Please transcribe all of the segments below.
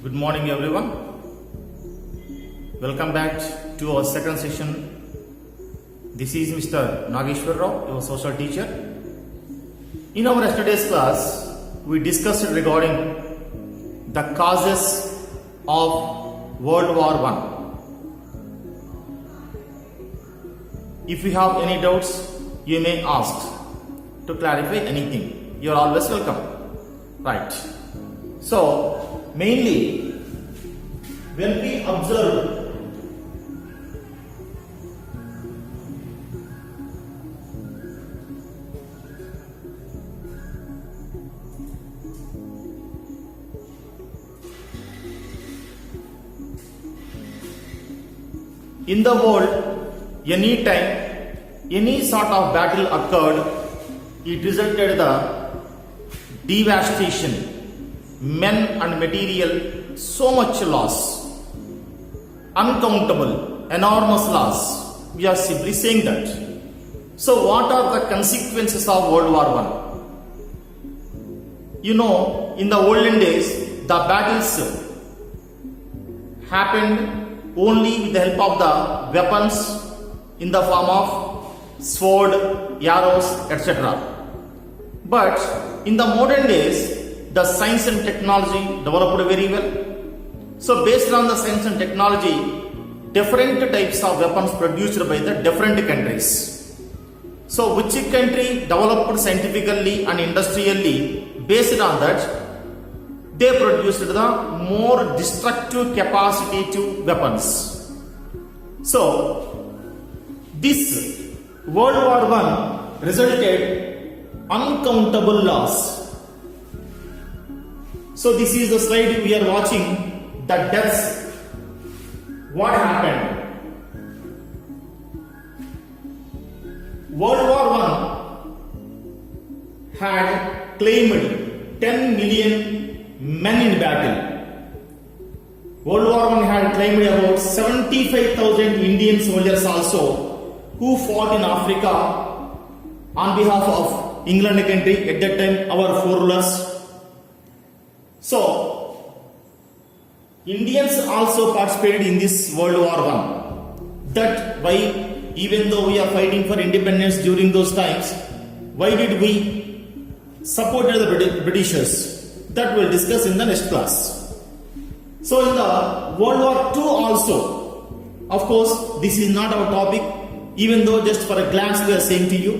Good morning, everyone. Welcome back to our second session. This is Mr. Nageshwar Rao, your social teacher. In our yesterday's class, we discussed regarding the causes of World War I. If you have any doubts, you may ask to clarify anything. You are always welcome. Right. So, mainly, when we observe in the world, anytime any sort of battle occurred, it resulted in the devastation, men and material, so much loss, uncountable, enormous loss. We are simply saying that. So what are the consequences of World War I? You know, in the olden days, the battles happened only with the help of the weapons in the form of sword, arrows, etc. But in the modern days, the science and technology developed very well. So based on the science and technology, different types of weapons produced by the different countries. So which country developed scientifically and industrially, based on that, they produced the more destructive capacity to weapons. So this World War I resulted uncountable loss. So this is the slide we are watching, the deaths. What happened? World War I had claimed 10 million men in battle. World War I had claimed about 75,000 Indian soldiers also, who fought in Africa on behalf of England country, at that time our foreruners. So, Indians also participated in this World War I. That why, even though we are fighting for independence during those times, why did we support the Britishers? That we'll discuss in the next class. So in the World War II also, of course, this is not our topic, even though just for a glance we are saying to you.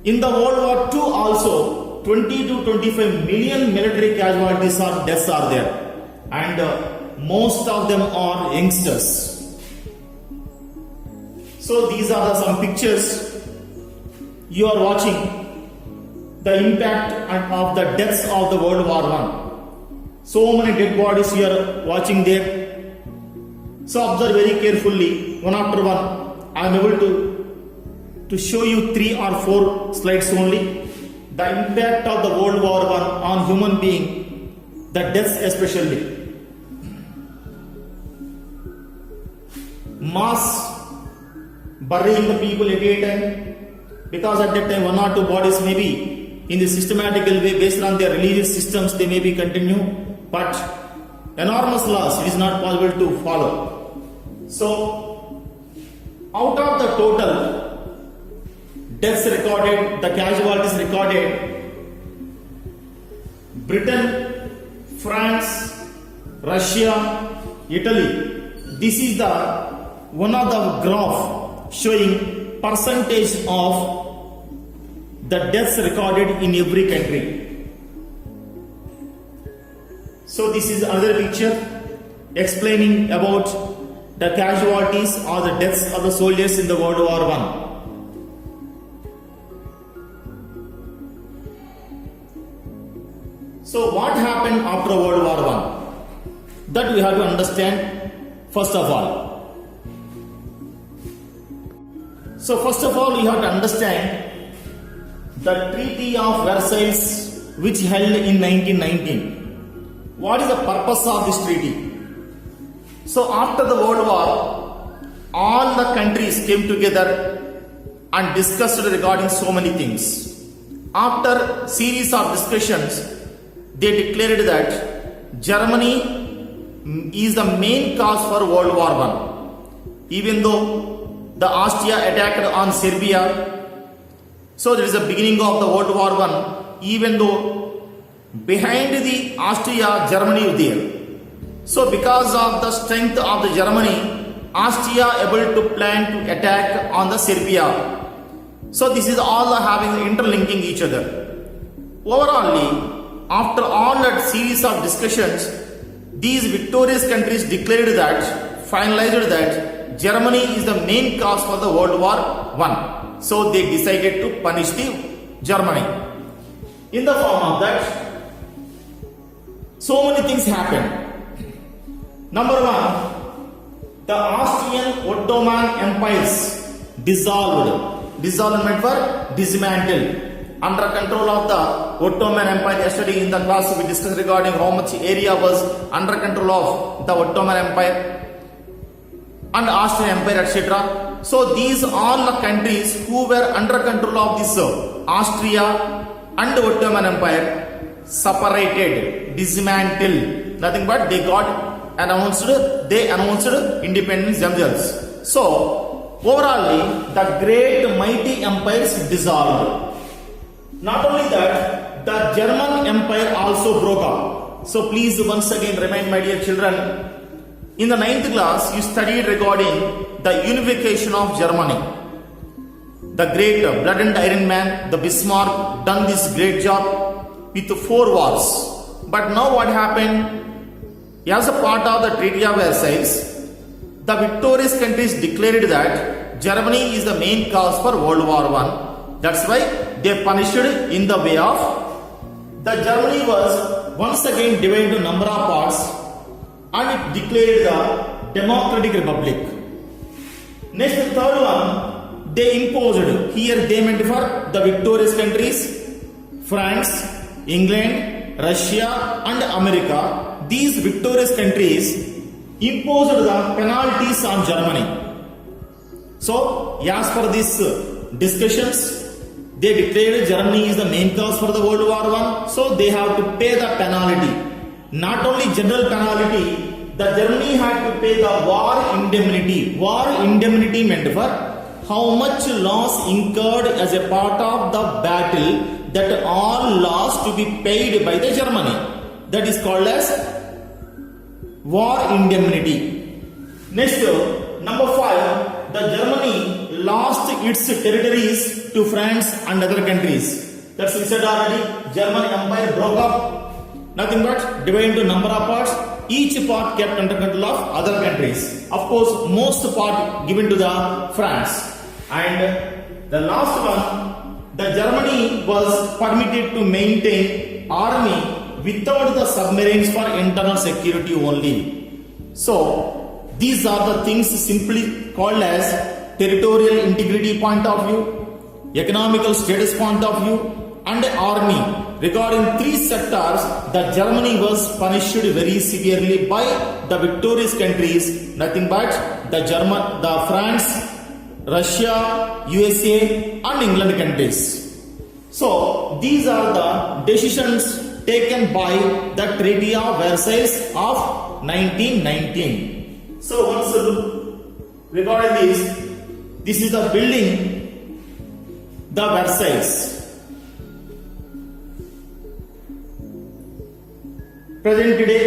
In the World War II also, 20 to 25 million military casualties or deaths are there, and most of them are youngsters. So these are some pictures you are watching, the impact of the deaths of the World War I. So many dead bodies you are watching there. So observe very carefully, one after one. I am able to show you 3 or 4 slides only. The impact of the World War I on human being, the deaths especially. Mass burying the people at a time, because at that time 1 or 2 bodies may be in the systematical way based on their religious systems, they may be continue, but enormous loss is not possible to follow. So out of the total deaths recorded, the casualties recorded, Britain, France, Russia, Italy, this is the one of the graph showing percentage of the deaths recorded in every country. So this is another picture explaining about the casualties or the deaths of the soldiers in the World War I. So what happened after World War I? That we have to understand first of all. So first of all, you have to understand the Treaty of Versailles, which held in 1919. What is the purpose of this treaty? So after the World War, all the countries came together and discussed regarding so many things. After series of discussions, they declared that Germany is the main cause for World War I. Even though the Austria attacked on Serbia, so there is a beginning of the World War I. Even though behind the Austria, Germany is there. So because of the strength of the Germany, Austria able to plan to attack on the Serbia. So this is all having interlinking each other. Overall, after all that series of discussions, these victorious countries declared that, finalized that Germany is the main cause for the World War I. So they decided to punish the Germany. In the form of that, so many things happened. Number one, the Austrian Ottoman empires dissolved. Dissolvement for dismantled. Under control of the Ottoman Empire, yesterday in the class we discussed regarding how much area was under control of the Ottoman Empire and Austrian Empire, etc. So these all the countries who were under control of this Austria and Ottoman Empire separated, dismantled, nothing but they announced independence themselves. So overall, the great mighty empires dissolved. Not only that, the German Empire also broke up. So please once again remind my dear children, in the 9th class you studied regarding the unification of Germany. The great blood and iron man, the Bismarck, done this great job with 4 wars. But now what happened? As a part of the Treaty of Versailles, the victorious countries declared that Germany is the main cause for World War I. That's why they punished in the way of the Germany was once again divided into number of parts and it declared the Democratic Republic. Next, the third one, they imposed, here they meant for the victorious countries, France, England, Russia and America. These victorious countries imposed the penalties on Germany. So, as for these discussions, they declared Germany is the main cause for the World War I, so they have to pay the penalty. Not only general penalty, the Germany had to pay the war indemnity. War indemnity meant for how much loss incurred as a part of the battle, that all loss to be paid by the Germany. That is called as war indemnity. Next, number 5, the Germany lost its territories to France and other countries. That's we said already, German Empire broke up, nothing but divided into number of parts. Each part kept under control of other countries. Of course, most part given to the France. And the last one, the Germany was permitted to maintain army without the submarines for internal security only. So, these are the things simply called as territorial integrity point of view, economical status point of view, and army. Regarding 3 sectors, the Germany was punished very severely by the victorious countries, nothing but the France, Russia, USA, and England countries. So these are the decisions taken by the Treaty of Versailles of 1919. So once regarding this is the building, the Versailles. Present today,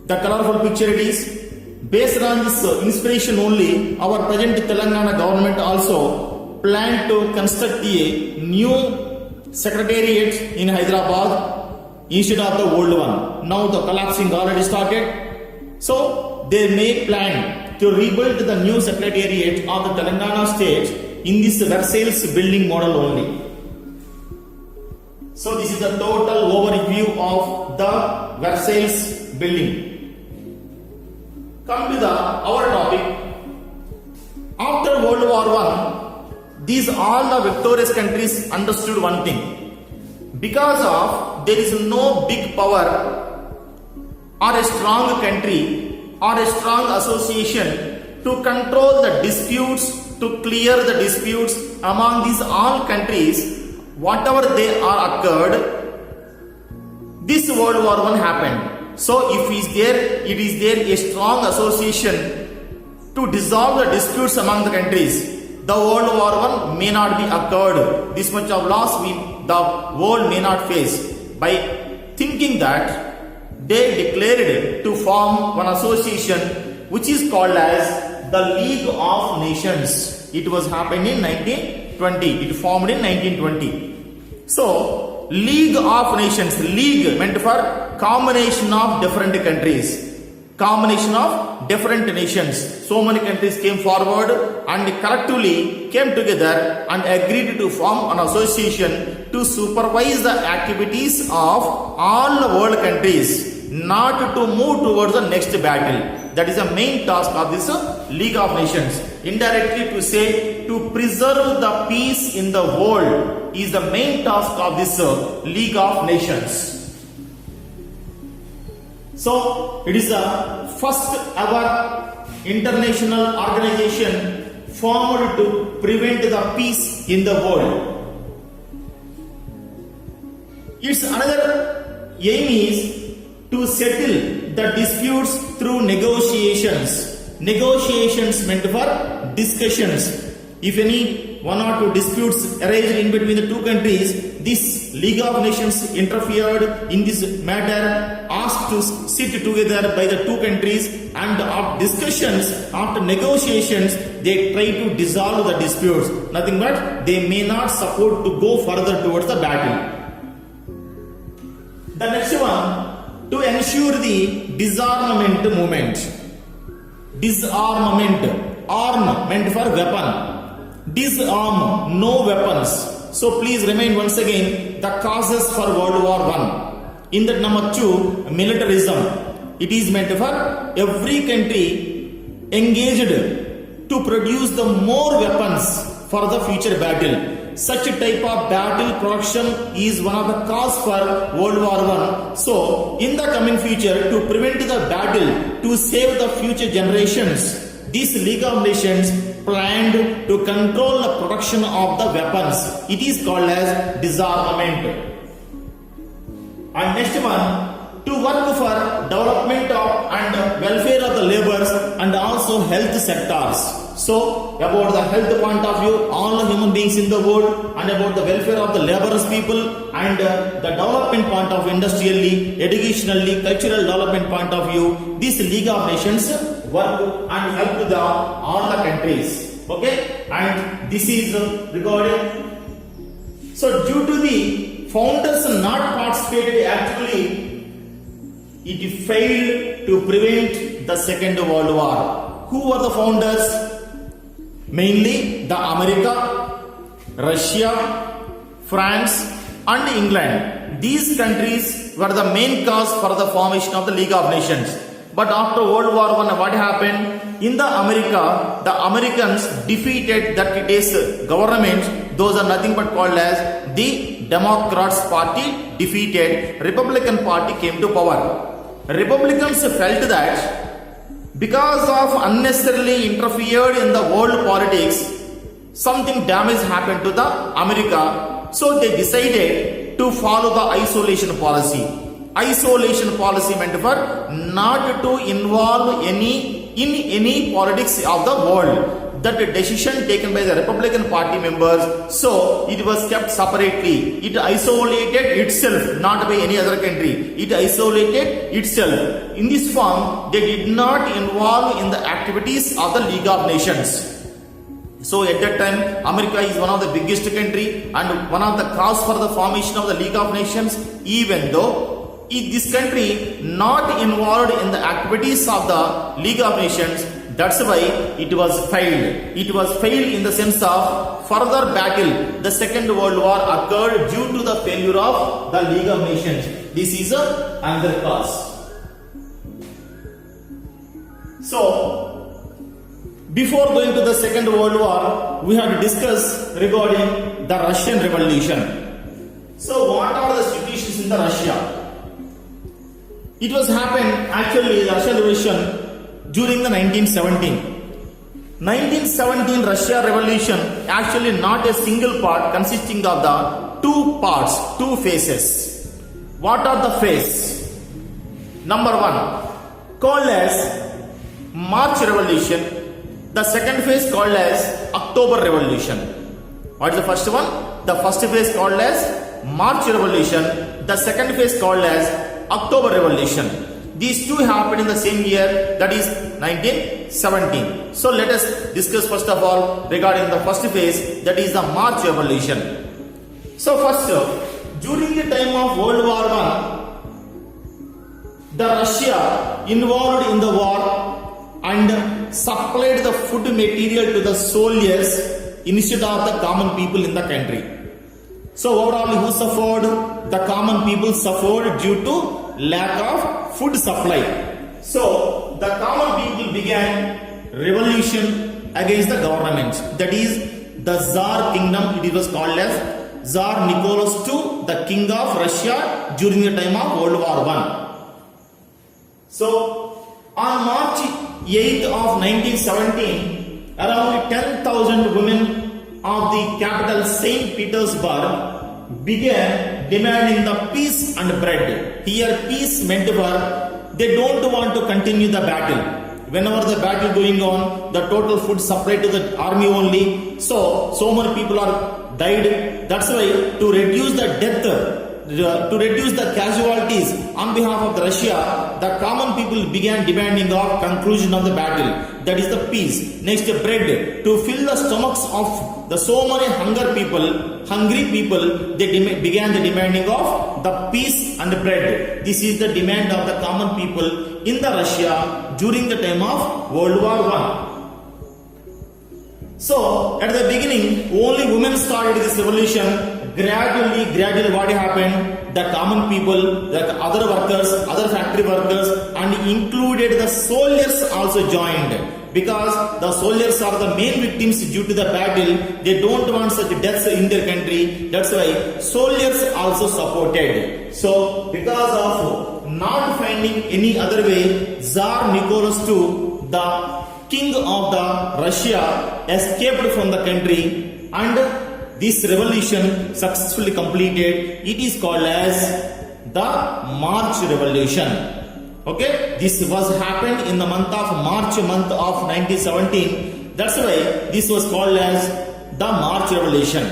the colorful picture it is. Based on this inspiration only, our present Telangana government also planned to construct a new secretariat in Hyderabad instead of the old one. Now the collapsing already started. So they may plan to rebuild the new secretariat of the Telangana state in this Versailles building model only. So this is the total overview of the Versailles building. Come to our topic. After World War I, all the victorious countries understood one thing. Because of there is no big power or a strong country or a strong association to control the disputes, to clear the disputes among these all countries, whatever they are occurred, this World War I happened. So if it is there a strong association to dissolve the disputes among the countries, the World War I may not be occurred. This much of loss the world may not face. By thinking that, they declared to form one association which is called as the League of Nations. It was happened in 1920. It formed in 1920. So, League of Nations. League meant for combination of different countries. Combination of different nations. So many countries came forward and collectively came together and agreed to form an association to supervise the activities of all the world countries, not to move towards the next battle. That is the main task of this League of Nations. Indirectly to say, to preserve the peace in the world is the main task of this League of Nations. So, it is the first ever international organization formed to prevent the peace in the world. Its another aim is to settle the disputes through negotiations. Negotiations meant for discussions. If any one or two disputes arise in between the two countries, this League of Nations interfered in this matter, asked to sit together by the two countries, and after discussions, after negotiations, they try to dissolve the disputes. Nothing but they may not support to go further towards the battle. The next one, to ensure the disarmament movement. Disarmament, arm meant for weapon. Disarm, no weapons. So please remind once again the causes for World War I. In that number 2, militarism. It is meant for every country engaged to produce the more weapons for the future battle. Such a type of battle production is one of the cause for World War I. So, in the coming future, to prevent the battle, to save the future generations, this League of Nations planned to control the production of the weapons. It is called as disarmament. And next one, to work for development of and welfare of the laborers and also health sectors. So, about the health point of view, all the human beings in the world, and about the welfare of the laborers people, and the development point of industrially, educationally, cultural development point of view, this League of Nations work and help all the countries. Okay, and this is regarding. So, due to the founders not participated actively, it failed to prevent the Second World War. Who were the founders? Mainly the America, Russia, France and England. These countries were the main cause for the formation of the League of Nations. But after World War I, what happened? In the America, the Americans defeated that today's government. Those are nothing but called as the Democrats Party defeated. Republican Party came to power. Republicans felt that because of unnecessarily interfered in the world politics, something damage happened to the America. So they decided to follow the isolation policy. Isolation policy meant for not to involve in any politics of the world. That decision taken by the Republican Party members, so it was kept separately. It isolated itself, not by any other country. It isolated itself. In this form, they did not involve in the activities of the League of Nations. So at that time, America is one of the biggest country and one of the cause for the formation of the League of Nations, even though this country not involved in the activities of the League of Nations. That's why it was failed. It was failed in the sense of further battle. The Second World War occurred due to the failure of the League of Nations. This is another cause. So, before going to the Second World War, we have to discuss regarding the Russian Revolution. So, what are the situations in the Russia? It was happened actually the Russian Revolution during the 1917. 1917 Russia Revolution actually not a single part consisting of the two parts, two phases. What are the phases? Number 1 called as March Revolution. The second phase called as October Revolution. What is the first one? The first phase called as March Revolution. The second phase called as October Revolution. These two happened in the same year, that is 1917. So let us discuss first of all regarding the first phase, that is the March Revolution. So first, during the time of World War I, the Russia involved in the war and supplied the food material to the soldiers instead of the common people in the country. So overall, who suffered? The common people suffered due to lack of food supply. So the common people began revolution against the government. That is the Tsar Kingdom. It was called as Tsar Nicholas II, the King of Russia during the time of World War I. So on March 8th of 1917, around 10,000 women of the capital St. Petersburg began demanding the peace and bread. Here peace meant for they don't want to continue the battle. Whenever the battle going on, the total food supply to the army only. So many people are died. That's why to reduce the death, to reduce the casualties on behalf of the Russia, the common people began demanding of conclusion of the battle. That is the peace. Next, bread. To fill the stomachs of the so many hungry people, they began the demanding of the peace and bread. This is the demand of the common people in the Russia during the time of World War I. So, at the beginning, only women started this revolution. Gradually what happened? The common people, the other workers, other factory workers, and included the soldiers also joined. Because the soldiers are the main victims due to the battle. They don't want such deaths in their country. That's why soldiers also supported. So, because of not finding any other way, Tsar Nicholas II, the king of the Russia, escaped from the country and this revolution successfully completed. It is called as the March Revolution. Okay, this was happened in the month of March, month of 1917. That's why this was called as the March Revolution.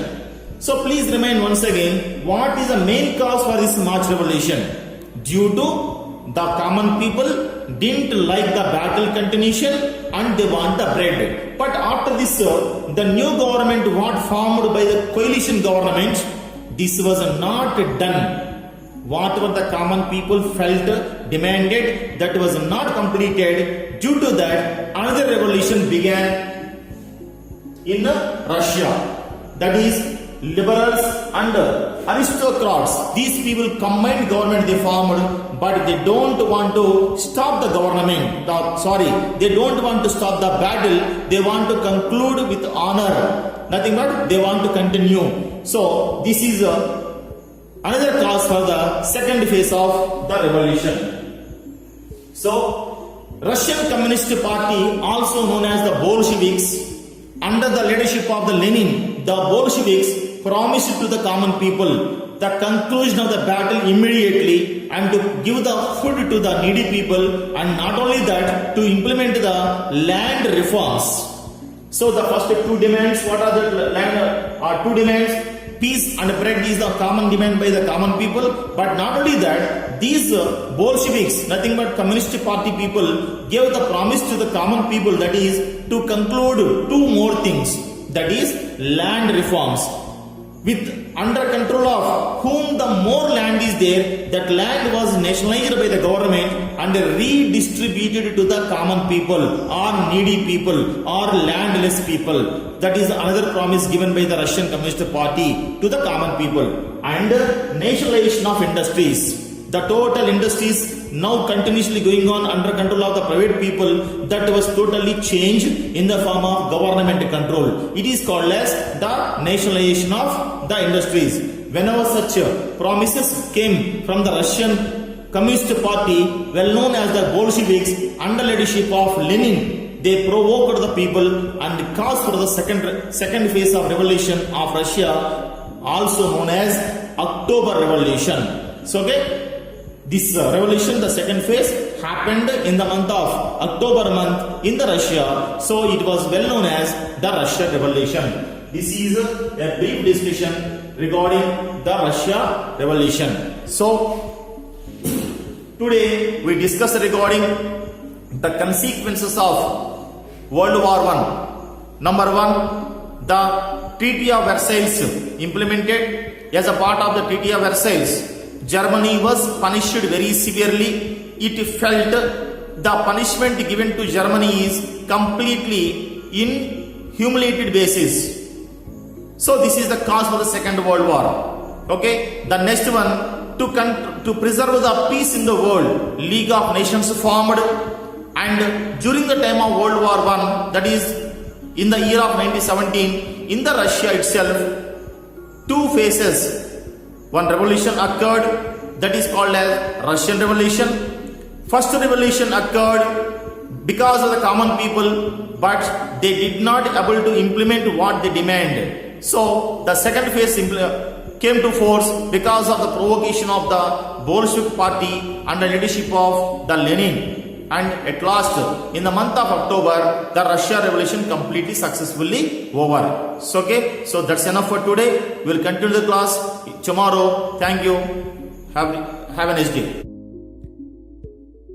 So please remind once again, what is the main cause for this March Revolution? Due to the common people didn't like the battle continuation and they want the bread. But after this, the new government was formed by the coalition government. This was not done. Whatever the common people felt, demanded, that was not completed. Due to that, another revolution began in Russia. That is liberals and aristocrats. These people combined government they formed, but they don't want to stop the government. They don't want to stop the battle. They want to conclude with honor. Nothing but they want to continue. So this is another cause for the second phase of the revolution. So Russian Communist Party, also known as the Bolsheviks, under the leadership of the Lenin, the Bolsheviks promised to the common people the conclusion of the battle immediately and to give the food to the needy people, and not only that, to implement the land reforms. So the first two demands, what are the two demands? Peace and bread is the common demand by the common people. But not only that, these Bolsheviks, nothing but Communist Party people, gave the promise to the common people, that is to conclude two more things, that is land reforms. With under control of whom the more land is there, that land was nationalized by the government and redistributed to the common people or needy people or landless people. That is another promise given by the Russian Communist Party to the common people. And nationalization of industries. The total industries now continuously going on under control of the private people, that was totally changed in the form of government control. It is called as the nationalization of the industries. Whenever such promises came from the Russian Communist Party, well known as the Bolsheviks, under leadership of Lenin, they provoked the people and caused for the second phase of revolution of Russia, also known as October Revolution. So This revolution, the second phase, happened in the month of October month in the Russia. So it was well known as the Russian Revolution. This is a brief discussion regarding the Russia Revolution. So today we discuss regarding the consequences of World War I. Number one, the Treaty of Versailles implemented. As a part of the Treaty of Versailles, Germany was punished very severely. It felt the punishment given to Germany is completely in humiliated basis. So this is the cause for the Second World War. Okay. The next one, to preserve the peace in the world, League of Nations formed, and during the time of World War I, that is in the year of 1917, in the Russia itself, two phases. One revolution occurred, that is called as Russian Revolution. First revolution occurred because of the common people, but they did not able to implement what they demanded. So the second phase came to force because of the provocation of the Bolshevik party under leadership of the Lenin. And at last, in the month of October, the Russia Revolution completely successfully over. So, okay, so that's enough for today. We will continue the class tomorrow. Thank you. Have a nice day.